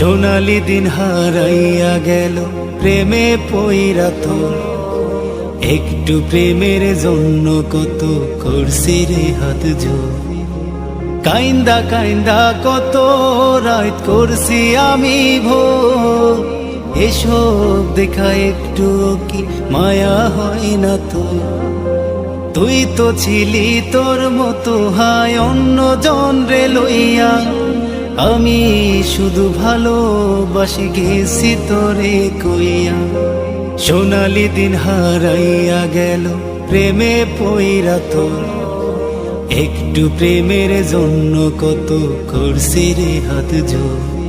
সোনালি দিন হারাইয়া গেল প্রেমে পইরা তোর, একটু প্রেমের জন্য কত করছি রে হাত জোর। কাইন্দা কাইন্দা কত রাত করছি আমি ভোর, এসব দেখা একটু কি মায়া হয় না তো? তুই তো ছিলি তোর মতো হায় অন্য জন রে লইয়া, আমি শুধু ভালোবাসি গেছি তোরে কইয়া। সোনালি দিন হারাইয়া গেল প্রেমে পইরা তোর, একটু প্রেমের জন্য কত করছি রে হাত জোর।